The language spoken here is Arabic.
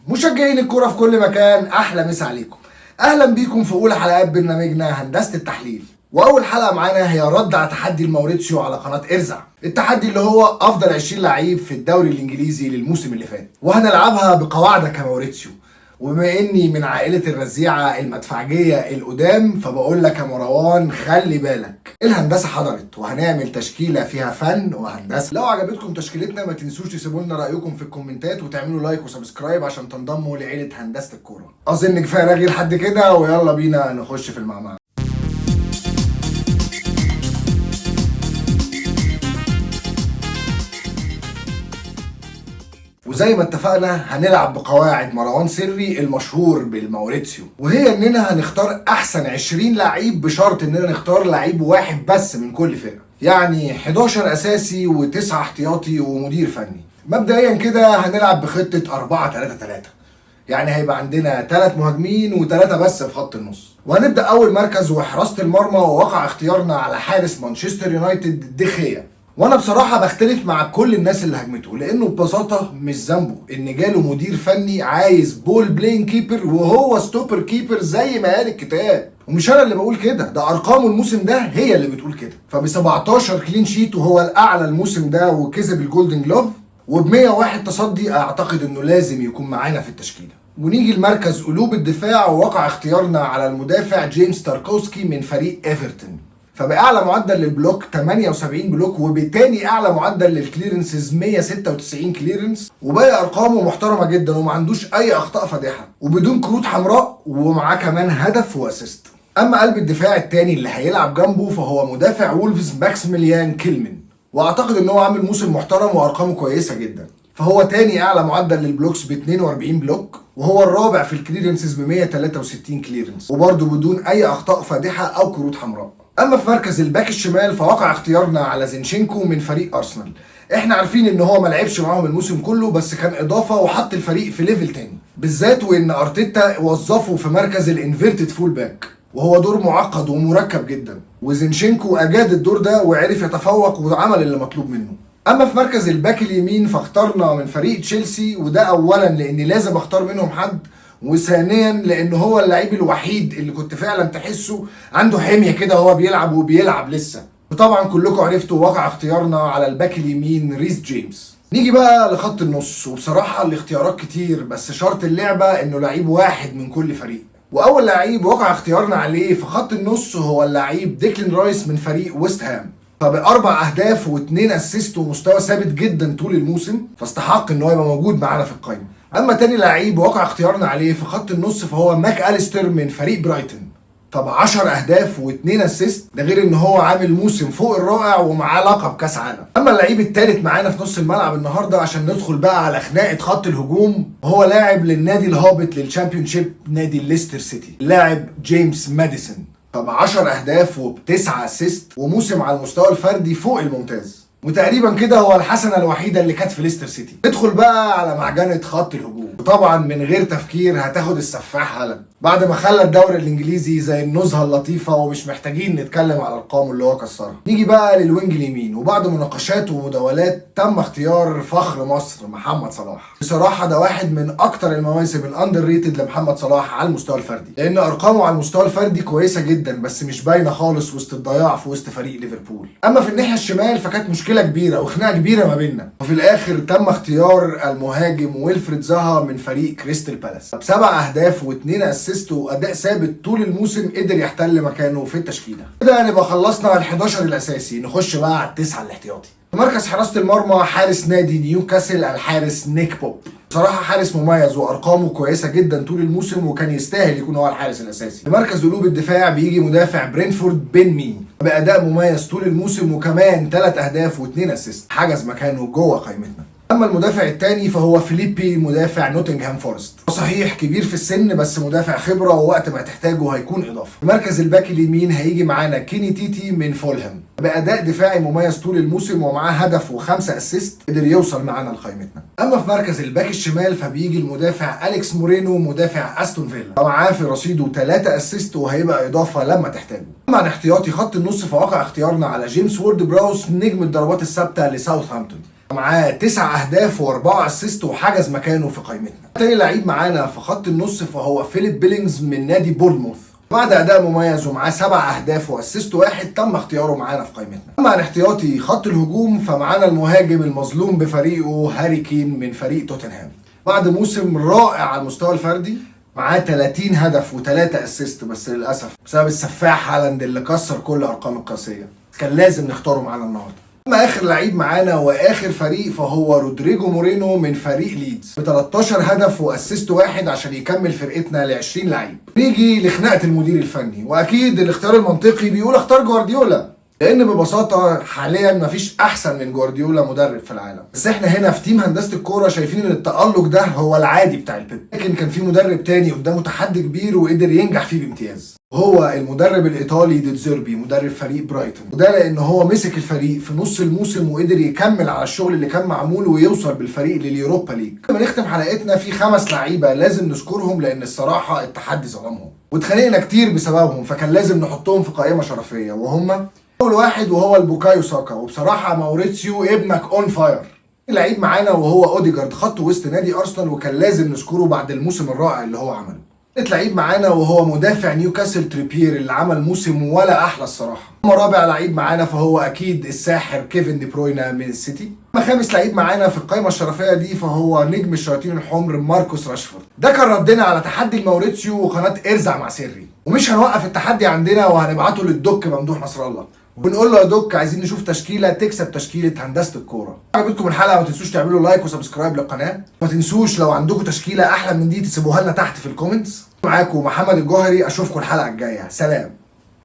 مشجعين الكرة في كل مكان، احلى مسا عليكم. اهلا بيكم في اولى حلقات برنامجنا هندسة التحليل. واول حلقة معانا هي رد على تحدي الموريتسيو على قناة ارزع، التحدي اللي هو افضل 20 لعيب في الدوري الانجليزي للموسم اللي فات، وهنلعبها بقواعد كموريتسيو. وبما اني من عائلة الرزيعة المدفعجية القدام، فبقول لك يا مروان خلي بالك، الهندسة حضرت وهنعمل تشكيلة فيها فن وهندسة. لو عجبتكم تشكيلتنا ما تنسوش تسيبوا لنا رأيكم في الكومنتات وتعملوا لايك وسبسكرايب عشان تنضموا لعيلة هندسة الكورة. اظن كفاية رغي لحد كده، ويلا بينا نخش في المعمعة. وزي ما اتفقنا هنلعب بقواعد مروان سري المشهور بالموريتسيو، وهي اننا هنختار احسن 20 لعيب بشرط اننا نختار لعيب واحد بس من كل فرقه، يعني 11 اساسي و9 احتياطي ومدير فني. مبدئيا كده هنلعب بخطه 4-3-3، يعني هيبقى عندنا 3 مهاجمين و3 بس في خط النص. وهنبدا اول مركز وحراسه المرمى، ووقع اختيارنا على حارس مانشستر يونايتد دخيا. وانا بصراحه بختلف مع كل الناس اللي هجمته، لانه ببساطه مش ذنبه ان جاله مدير فني عايز بول بلاين كيبر وهو ستوبر كيبر زي ما قال الكتاب. ومش انا اللي بقول كده، ده ارقامه الموسم ده هي اللي بتقول كده. فب 17 كلين شيت وهو الاعلى الموسم ده، وكسب الجولدن جلوف، وب 101 تصدي، اعتقد انه لازم يكون معانا في التشكيله. ونيجي لمركز قلوب الدفاع، ووقع اختيارنا على المدافع جيمس تاركوسكي من فريق ايفرتون. فبأعلى معدل للبلوك 78 بلوك، وبتاني اعلى معدل للكليرنسز 196 كليرنس، وباقي ارقامه محترمه جدا وما عندوش اي اخطاء فادحه وبدون كروت حمراء، ومعاه كمان هدف واسيست. اما قلب الدفاع التاني اللي هيلعب جنبه فهو مدافع وولفز ماكسيميليان كيلمن، واعتقد ان هو عامل موسم محترم وارقامه كويسه جدا. فهو تاني اعلى معدل للبلوكس ب 42 بلوك، وهو الرابع في الكليرنسز ب 163 كليرنس، وبرده بدون اي اخطاء فادحه او كروت حمراء. اما في مركز الباك الشمال فوقع اختيارنا على زينشينكو من فريق ارسنال. احنا عارفين ان هو ما لعبش معاهم الموسم كله، بس كان اضافه وحط الفريق في ليفل تاني، بالذات وان ارتيتا وظفه في مركز الانفيرتد فول باك، وهو دور معقد ومركب جدا، وزينشينكو اجاد الدور ده وعرف يتفوق وعمل اللي مطلوب منه. اما في مركز الباك اليمين فاخترنا من فريق تشيلسي، وده اولا لاني لازم اختار منهم حد، وثانيا لان هو اللعيب الوحيد اللي كنت فعلا تحسه عنده حميه كده وهو بيلعب وبيلعب لسه. وطبعا كلكم عرفتوا وقع اختيارنا على الباك اليمين ريس جيمس. نيجي بقى لخط النص، وبصراحه الاختيارات كتير، بس شرط اللعبه انه لعيب واحد من كل فريق. واول لعيب وقع اختيارنا عليه في خط النص هو اللعيب ديكلان رايس من فريق ويست هام. فب4 اهداف و2 اسيست ومستوى ثابت جدا طول الموسم، فاستحق ان هو يبقى موجود معانا في القائمه. اما تاني لعيب وقع اختيارنا عليه في خط النص فهو ماك أليستر من فريق برايتون. طب 10 اهداف و2 اسيست، ده غير ان هو عامل موسم فوق الرائع ومعاه لقب كاس عالم. اما اللعيب الثالث معانا في نص الملعب النهارده عشان ندخل بقى على خناقه خط الهجوم، وهو لاعب للنادي الهابط للشامبيونشيب نادي ليستر سيتي، اللاعب جيمس ماديسون. طب 10 اهداف وب9 اسيست وموسم على المستوى الفردي فوق الممتاز، وتقريبا كده هو الحسنه الوحيده اللي كانت في ليستر سيتي. ندخل بقى على معجنه خط الهجوم، وطبعا من غير تفكير هتاخد السفاح هالاند، بعد ما خلى الدوري الانجليزي زي النزهه اللطيفه ومش محتاجين نتكلم على ارقامه اللي هو كسرها. نيجي بقى للوينج اليمين، وبعد مناقشات ومداولات تم اختيار فخر مصر محمد صلاح. بصراحه ده واحد من اكتر المواسم الاندر ريتد لمحمد صلاح على المستوى الفردي، لان ارقامه على المستوى الفردي كويسه جدا، بس مش باينه خالص وسط الضياع في وسط فريق ليفربول. اما في الناحيه الشمال فكانت مشكله كبيره وخناقه كبيره ما بيننا، وفي الاخر تم اختيار المهاجم ويلفريد زاها من فريق كريستال بالاس. ب7 اهداف و2 اسيست واداء ثابت طول الموسم، قدر يحتل مكانه في التشكيله. كده نبقى خلصنا ال11 الاساسي، نخش بقى على ال9 الاحتياطي. في مركز حراسه المرمى حارس نادي نيوكاسل الحارس نيك بوب. بصراحه حارس مميز وارقامه كويسه جدا طول الموسم، وكان يستاهل يكون هو الحارس الاساسي. في مركز قلوب الدفاع بيجي مدافع برينفورد بين مي، باداء مميز طول الموسم وكمان 3 اهداف و2 اسيست، حجز مكانه جوه قائمتنا. اما المدافع الثاني فهو فيليبي مدافع نوتنغهام فورست، صحيح كبير في السن بس مدافع خبره، ووقت ما تحتاجه هيكون اضافه. في مركز الباك اليمين هيجي معانا كيني تيتي من فولهام، باداء دفاعي مميز طول الموسم ومعاه هدف و5 اسيست، قدر يوصل معانا لقائمتنا. اما في مركز الباك الشمال فبيجي المدافع اليكس مورينو مدافع استون فيلا، ومعاه في رصيده 3 اسيست وهيبقى اضافه لما تحتاجه. اما عن احتياطي خط النص فوقع اختيارنا على جيمس وورد براوس نجم الضربات الثابته لساوثهامبتون. معاه 9 اهداف و4 اسيست وحجز مكانه في قائمتنا. تاني لعيب معانا في خط النص فهو فيليب بيلينجز من نادي بورنموث. بعد اداء مميز ومعاه 7 اهداف واسيست واحد تم اختياره معانا في قائمتنا. اما عن احتياطي خط الهجوم فمعانا المهاجم المظلوم بفريقه هاري كين من فريق توتنهام. بعد موسم رائع على المستوى الفردي معاه 30 هدف و3 اسيست، بس للاسف بسبب السفاح هالاند اللي كسر كل الارقام القياسيه كان لازم نختاره معانا النهارده. اما اخر لعيب معانا واخر فريق فهو رودريجو مورينو من فريق ليدز ب 13 هدف واسيست واحد عشان يكمل فرقتنا ل 20 لعيب. نيجي لخناقه المدير الفني، واكيد الاختيار المنطقي بيقول اختار جوارديولا، لان ببساطه حاليا مفيش احسن من جوارديولا مدرب في العالم. بس احنا هنا في تيم هندسه الكوره شايفين ان التالق ده هو العادي بتاع البيب، لكن كان في مدرب تاني قدامه تحدي كبير وقدر ينجح فيه بامتياز، وهو المدرب الايطالي دي زيربي مدرب فريق برايتون. وده لان هو مسك الفريق في نص الموسم وقدر يكمل على الشغل اللي كان معمول ويوصل بالفريق لليوروبا ليج. لما نختم حلقتنا في 5 لعيبه لازم نذكرهم لان الصراحه التحدي ظلمهم واتخانقنا كتير بسببهم، فكان لازم نحطهم في قائمه شرفيه، وهم اول واحد وهو البوكايو ساكا، وبصراحه ماوريتسيو ابنك اون فاير. لعيب معانا وهو اوديجارد خط وسط نادي ارسنال وكان لازم نذكره بعد الموسم الرائع اللي هو عمله. لعيب معانا وهو مدافع نيوكاسل تريبير اللي عمل موسم ولا احلى الصراحه. اما رابع لعيب معانا فهو اكيد الساحر كيفن دي بروينا من السيتي. اما خامس لعيب معانا في القائمه الشرفيه دي فهو نجم الشياطين الحمر ماركوس راشفورد. ده كان ردنا على تحدي الماوريتسيو وقناه ارزع مع سري، ومش هنوقف التحدي عندنا وهنبعته للدك ممدوح نصر الله ونقول له يا دوك عايزين نشوف تشكيله تكسب تشكيله هندسه الكوره. عجبتكم الحلقه ما تنسوش تعملوا لايك وسبسكرايب للقناه، ما تنسوش لو عندكم تشكيله احلى من دي تسيبوها لنا تحت في الكومنتس. معاكم محمد الجوهري، اشوفكم الحلقه الجايه، سلام.